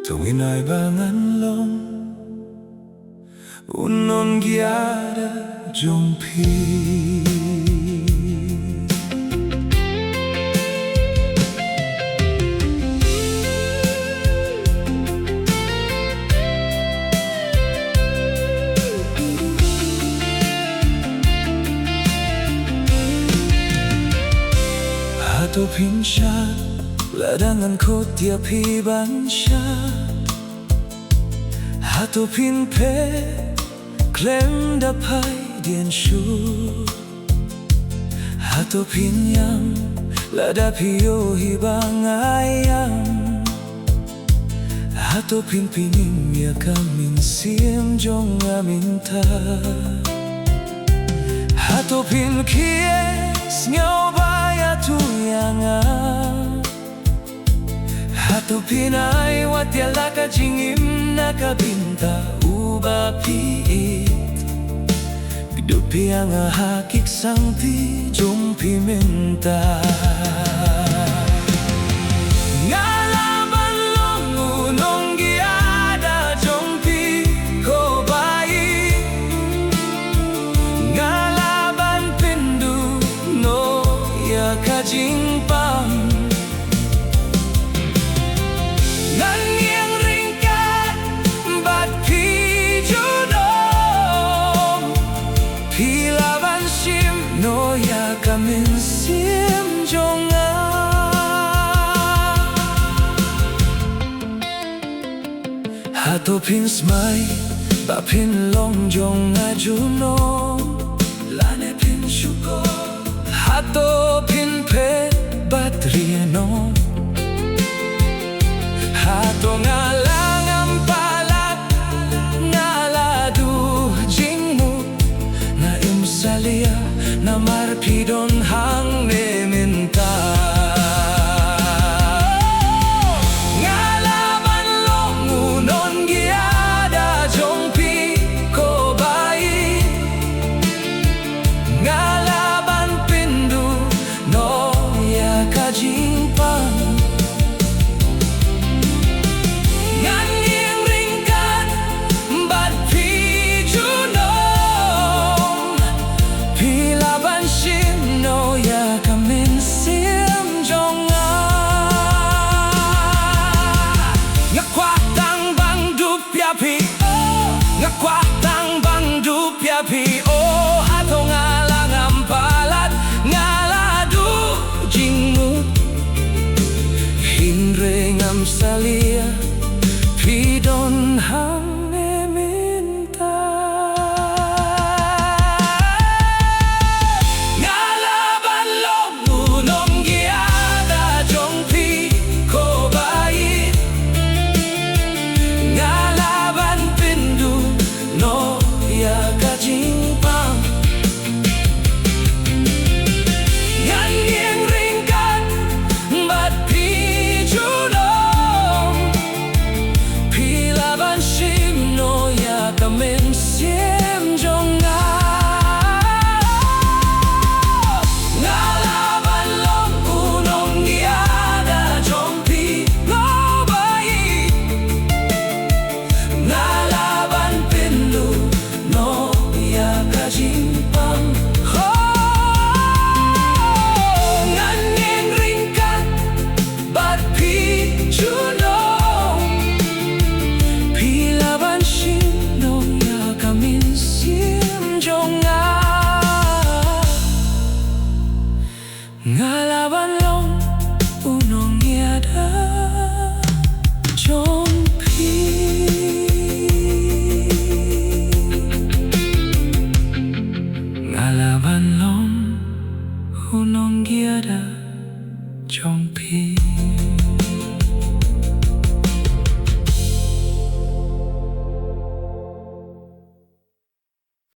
tuwin ay banganlong unon giada jumpi. Hato pinsya ladangan ko tiap hiban siya. Hato pinpe klem dapai dien shu. Hato pinyam lada pio hibang ayam. Hato pinpinim ya kamin sim jong aminta. Hato pin kies ngaw baya tuyanga. Hato pinay watyala ka jingim nakabinta uba piit. Gdupi ang hakik sangti jumpi minta. Ngalaban long unong giada jumpi ko bayi. Ngalaban pindu no ya kajingpang. Kamin sim jonga. Hato pin smai ba pin long jonga juno. Lane pin shuko hato pin pe batrieno. Hato ngalang ang palat ngaladu jingmu na imsalia na marpidon hang neminta. Ngalaban long unon giada jongpi ko bayi. Ngalaban pindu no ya kajingpang. Nganyeng ringkat bat pijuno. Pilaban no ya kamin sim jonga. Ngakwatang bang dupya pi oh. Ngakwatang bang dupya pi oh. Hato ngalang ang palat ngaladu jingmut. Hinring am salia pidon hang neminta. Kamin sim jonga. Ngalaban long unong giada jongpi ko bayi. Ngalaban pindu no ya kajingpang. Nganyeng ringkat bat pijuno. Pilaban kamin sim jonga. Ngalaban long unong giada jongpi. Ngalaban long unong giada jongpi.